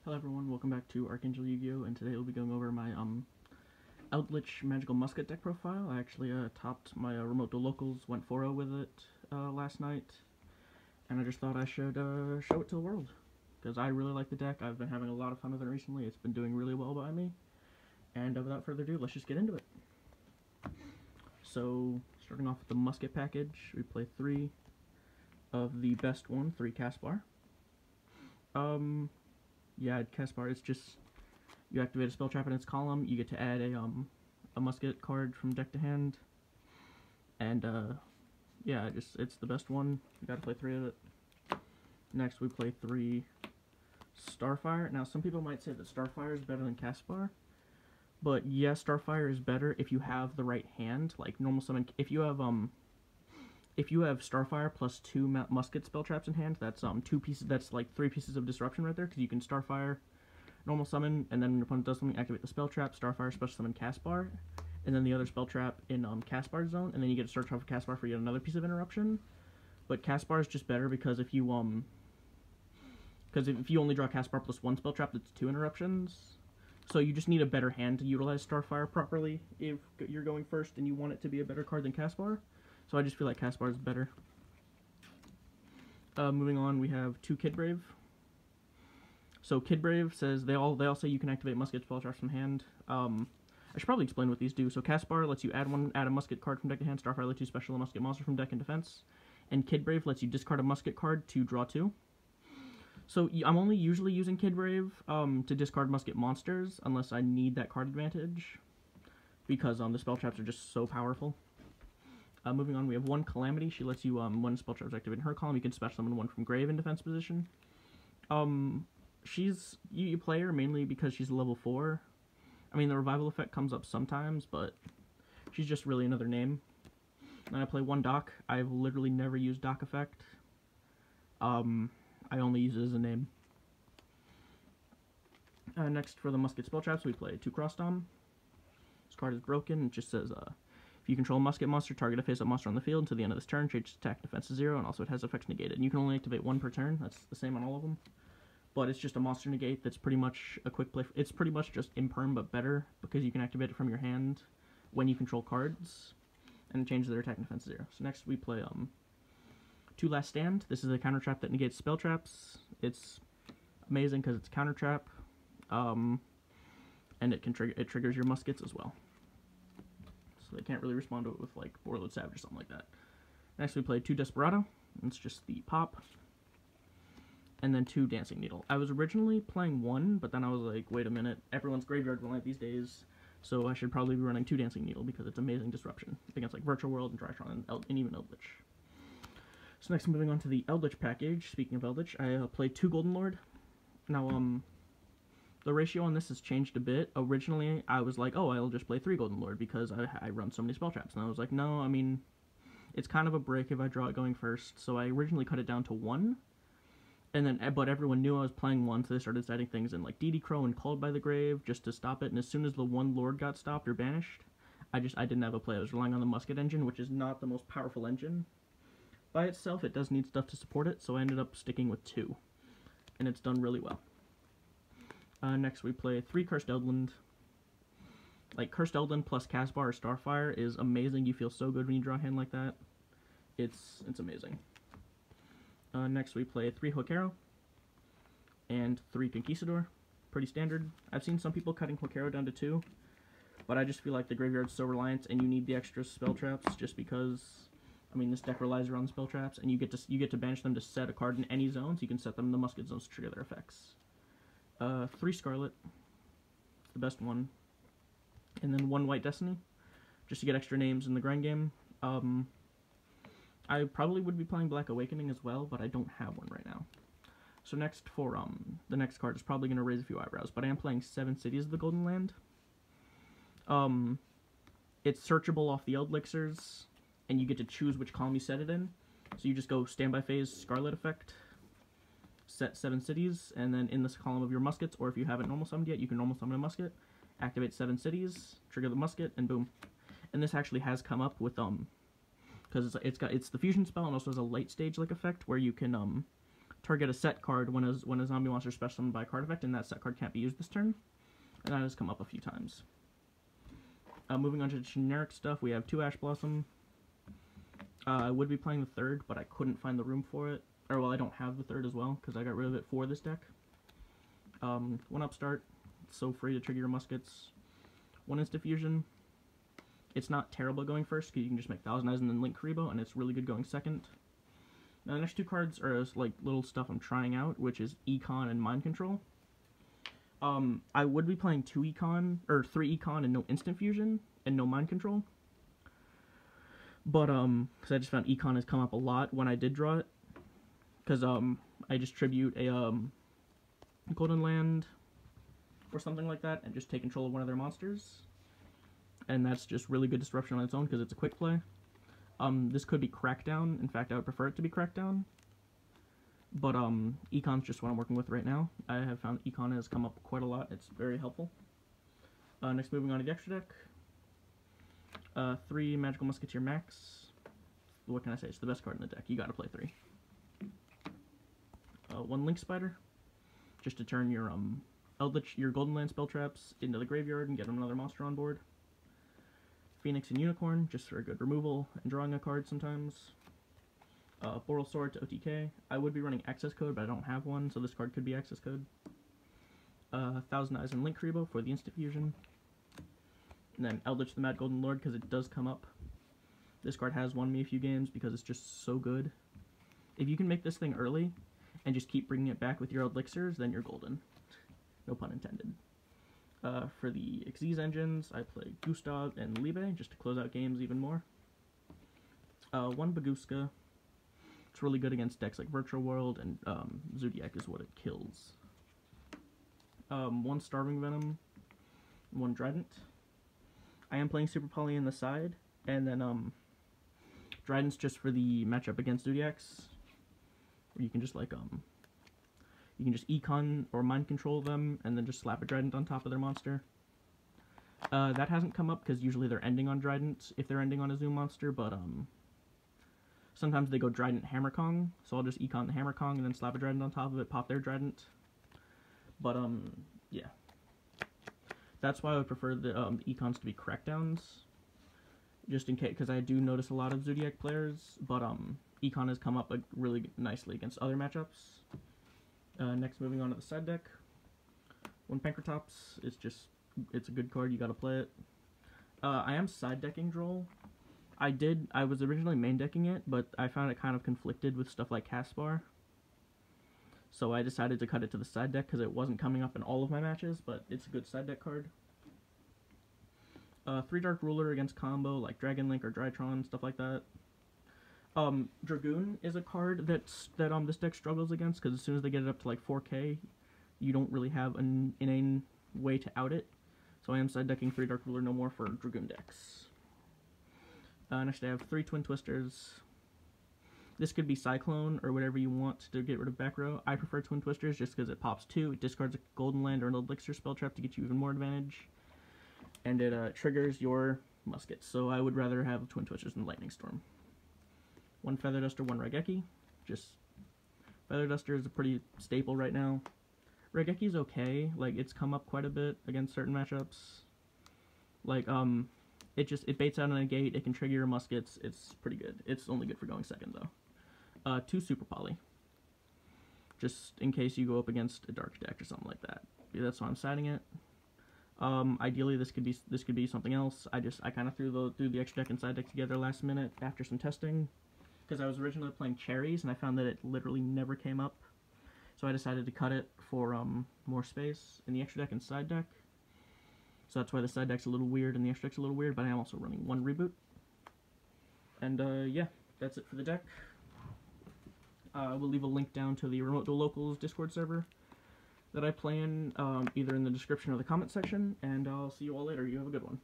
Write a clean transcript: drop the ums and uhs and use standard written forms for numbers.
Hello everyone, welcome back to Archangel Yu-Gi-Oh! And today we'll be going over my Eldlich Magical Musket deck profile. I actually topped my Remote Duel Locals, went 4-0 with it last night, and I just thought I should show it to the world, because I really like the deck. I've been having a lot of fun with it recently. It's been doing really well by me, and without further ado, let's just get into it. So, starting off with the Musket package, we play 3 of the best 3 Caspar. Yeah, Caspar, it's just, you activate a spell trap in its column, you get to add a Musket card from deck to hand, and, yeah, it's the best one. You gotta play 3 of it. Next, we play 3 Starfire. Now, some people might say that Starfire is better than Caspar, but yeah, Starfire is better if you have the right hand, like normal summon. If you have Starfire plus 2 Musket spell traps in hand, that's 2 pieces. That's like 3 pieces of disruption right there, because you can Starfire, normal summon, and then when your opponent does something, activate the spell trap, Starfire, special summon Caspar, and then the other spell trap in Caspar's zone, and then you get to search off of Caspar for yet another piece of interruption. But Caspar is just better because if you only draw Caspar plus 1 spell trap, that's 2 interruptions. So you just need a better hand to utilize Starfire properly if you're going first and you want it to be a better card than Caspar. So I just feel like Caspar is better. Moving on, we have 2 Kid Brave. So Kid Brave says they all say you can activate Musket spell traps from hand. I should probably explain what these do. So Caspar lets you add a Musket card from deck to hand. Starfire lets you special a Musket monster from deck in defense. And Kid Brave lets you discard a Musket card to draw 2. So I'm only usually using Kid Brave to discard Musket monsters unless I need that card advantage, because the spell traps are just so powerful. Moving on, we have 1 Calamity. She lets you, when spell trap is activated in her column, you can special summon 1 from grave in defense position. You play her mainly because she's level 4. I mean, the revival effect comes up sometimes, but she's just really another name. Then I play 1 Doc. I've literally never used Doc effect. I only use it as a name. Next, for the Musket spell traps, we play 2 Cross Dom. This card is broken. It just says, if you control a Musket monster, target a face-up monster on the field until the end of this turn, change its attack defense to 0, and also it has effects negated. And you can only activate 1 per turn. That's the same on all of them. But it's just a monster negate that's pretty much a quick play. It's pretty much just imperm, but better, because you can activate it from your hand when you control cards, and it changes their attack and defense to 0. So next we play 2 Last Stand. This is a counter trap that negates spell traps. It's amazing because it's counter trap, and it triggers your muskets as well. So they can't really respond to it with like Warlord Savage or something like that. Next we play 2 Desperado. It's just the pop. And then 2 Dancing Needle. I was originally playing 1, but then I was like, wait a minute, everyone's graveyard roulette these days, so I should probably be running 2 Dancing Needle because it's amazing disruption against like Virtual World and Drytron and even Eldlich. So next, moving on to the Eldritch Package. Speaking of Eldritch, I played 2 Golden Lord. Now, the ratio on this has changed a bit. Originally, I was like, oh, I'll just play 3 Golden Lord because I run so many spell traps. And I was like, no, I mean, it's kind of a break if I draw it going first. So I originally cut it down to 1. And then, but everyone knew I was playing 1, so they started setting things in like DD Crow and Called by the Grave just to stop it. And as soon as the 1 Lord got stopped or banished, I didn't have a play. I was relying on the Musket engine, which is not the most powerful engine. By itself, it does need stuff to support it, so I ended up sticking with 2. And it's done really well. Next, we play 3 Cursed Eldland. Like, Cursed Eldland plus Caspar or Starfire is amazing. You feel so good when you draw a hand like that. It's amazing. Next, we play 3 Hook Arrow and 3 Conquistador. Pretty standard. I've seen some people cutting Hook Arrow down to 2, but I just feel like the graveyard's so reliant, and you need the extra spell traps just because, I mean, this deck relies around spell traps, and you get to banish them to set a card in any zone, so you can set them in the Musket zones to trigger their effects. 3 Scarlet, it's the best one, and then 1 White Destiny, just to get extra names in the grind game. I probably would be playing Black Awakening as well, but I don't have one right now. So next for, the next card is probably going to raise a few eyebrows, but I am playing 7 Cities of the Golden Land. It's searchable off the Eldlichs, and you get to choose which column you set it in. So you just go Standby Phase, Scarlet Effect, set 7 cities, and then in this column of your muskets, or if you haven't normal summoned yet, you can normal summon a musket, activate 7 cities, trigger the musket, and boom. And this actually has come up with, because it's the fusion spell and also has a late stage like effect where you can target a set card when a zombie monster is special summoned by a card effect, and that set card can't be used this turn. And that has come up a few times. Moving on to generic stuff, we have 2 Ash Blossom. I would be playing the 3rd, but I couldn't find the room for it. Or, well, I don't have the 3rd as well, because I got rid of it for this deck. 1 Upstart, it's so free to trigger your muskets. 1 Instant Fusion. It's not terrible going first, because you can just make Thousand Eyes and then Link Karibo, and it's really good going second. Now, the next 2 cards are like little stuff I'm trying out, which is Econ and Mind Control. I would be playing 3 Econ and no Instant Fusion, and no Mind Control. But, because I just found Econ has come up a lot when I did draw it. Because, I just tribute a, Golden Land, or something like that, and just take control of one of their monsters. And that's just really good disruption on its own, because it's a quick play. This could be Crackdown. In fact, I would prefer it to be Crackdown. But, Econ's just what I'm working with right now. I have found Econ has come up quite a lot. It's very helpful. Next, moving on to the extra deck. 3 Magical Musketeer Max. What can I say? It's the best card in the deck. You gotta play 3. 1 Link Spider. Just to turn your, Eldlich, your Golden Land spell traps into the graveyard and get another monster on board. Phoenix and Unicorn, just for a good removal and drawing a card sometimes. Boral Sword to OTK. I would be running access code, but I don't have one, so this card could be access code. Thousand Eyes and Link Karibo for the instant fusion. And then Eldlich the Mad Golden Lord, because it does come up. This card has won me a few games because it's just so good. If you can make this thing early, and just keep bringing it back with your Elixirs, then you're golden. No pun intended. For the Xyz engines, I play Gustav and Libe, just to close out games even more. 1 Baguska. It's really good against decks like Virtual World, and Zodiac is what it kills. 1 Starving Venom, 1 Trident. I am playing Super Poly in the side, and then Trident's just for the matchup against Zodiacs, where you can just like you can just Econ or Mind Control them, and then just slap a Trident on top of their monster. That hasn't come up, because usually they're ending on Trident if they're ending on a Zoom monster, but sometimes they go Trident Hammer Kong, so I'll just Econ the Hammer Kong and then slap a Trident on top of it, pop their Trident. But, yeah. That's why I would prefer the Econs to be Crackdowns, just in case, because I do notice a lot of Zodiac players, but Econ has come up really nicely against other matchups. Next, moving on to the side deck. 1 Pankratops, it's a good card, you gotta play it. I am side decking Droll. I was originally main decking it, but I found it kind of conflicted with stuff like Caspar. So I decided to cut it to the side deck because it wasn't coming up in all of my matches, but it's a good side deck card. 3 Dark Ruler against combo like Dragon Link or Drytron, stuff like that. Dragoon is a card that this deck struggles against, because as soon as they get it up to like 4K, you don't really have an inane way to out it. So I am side decking 3 Dark Ruler no more for Dragoon decks. Next I have 3 Twin Twisters. This could be Cyclone or whatever you want to get rid of back row. I prefer Twin Twisters just because it pops 2, it discards a Golden Land or an Elixir spell trap to get you even more advantage, and it triggers your muskets. So I would rather have Twin Twisters than Lightning Storm. 1 Feather Duster, 1 Raigeki. Just Feather Duster is a pretty staple right now. Raigeki's okay, like it's come up quite a bit against certain matchups. Like it baits out on a gate, it can trigger your muskets, it's pretty good. It's only good for going second though. 2 Super Poly. Just in case you go up against a dark deck or something like that. That's why I'm siding it. Ideally this could be something else. I kind of threw the extra deck and side deck together last minute after some testing, because I was originally playing Cherries and I found that it literally never came up. So I decided to cut it for more space in the extra deck and side deck. So that's why the side deck's a little weird and the extra deck's a little weird, but I am also running 1 Reboot. And yeah, that's it for the deck. We'll leave a link down to the Remote Duel Locals Discord server that I play in, either in the description or the comment section, and I'll see you all later. You have a good one.